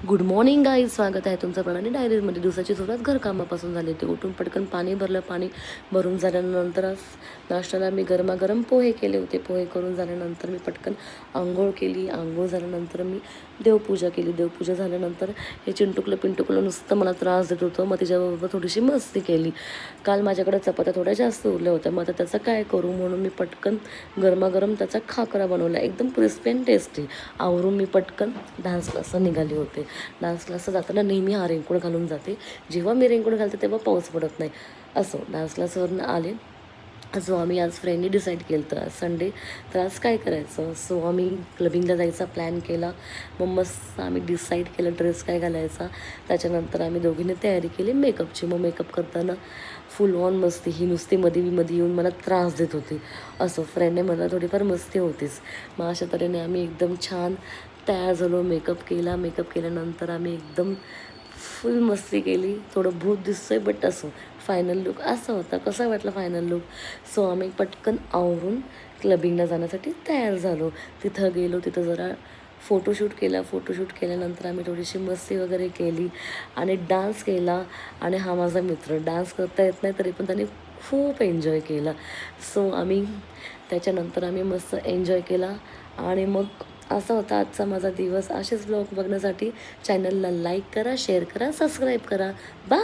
Good morning guys, स्वागत आहे तुमचं प्रणाली डायरीजमध्ये. दिवसाची सुरुवात घरकामापासून झाली होती. उठून पटकन पाणी भरलं. पाणी भरून झाल्यानंतरच नाश्त्याला मी गरमागरम पोहे केले होते. पोहे करून झाल्यानंतर मी पटकन आंघोळ केली. आंघोळ झाल्यानंतर मी देवपूजा केली. देवपूजा झाल्यानंतर हे पिंटुकलं नुसतं मला त्रास देत होतं. मग तिच्याबरोबर थोडीशी मस्ती केली. काल माझ्याकडे चपात्या थोड्या जास्त उरल्या होत्या. मग आता त्याचं काय करू म्हणून मी पटकन गरमागरम त्याचा खाकरा बनवला, एकदम क्रिस्पी अँड टेस्टी. आवरून मी पटकन डान्स क्लासला निघाली होते. डान्स क्लासला जाताना नेहमी हा रेनकोट घालून जाते. जेव्हा मी रेनकोट घालते तेव्हा पाऊस पडत नाही. असो, डान्स क्लासवरून आले. सो आम्ही आज फ्रेंडनी डिसाईड केलं तर आज संडे, तर आज काय करायचं. सो आम्ही क्लबिंगला जायचा प्लॅन केला. मग मस्त आम्ही डिसाईड केलं ड्रेस काय घालायचा. त्याच्यानंतर आम्ही दोघींनी तयारी केली मेकअपची. मग मेकअप करताना फुल ऑन मस्ती. ही नुसती मध्ये येऊन मला त्रास देत होती. असो, फ्रेंडने मला थोडीफार मस्ती होतीच. मग अशा तऱ्हेने आम्ही एकदम छान तयार झालो. मेकअप केल्यानंतर आम्ही एकदम फुल मस्ती केली. थोडं भूत दिसतोय बट असो, फायनल लुक असा होता. कसा वाटला फायनल लुक. सो आम्ही पटकन आवरून क्लबिंगला जाण्यासाठी तयार झालो. तिथं गेलो, तिथं जरा फोटोशूट केल्यानंतर आम्ही थोडीशी मस्ती वगैरे केली आणि डान्स केला. आणि हा माझा मित्र डान्स करता येत नाही तरी पण त्याने खूप एन्जॉय केला. सो त्याच्यानंतर आम्ही मस्त एन्जॉय केला. आणि मग असा होता आजचा माझा दिवस. असेच ब्लॉग बघण्यासाठी चॅनलला लाईक करा, शेअर करा, सबस्क्राईब करा. बाय.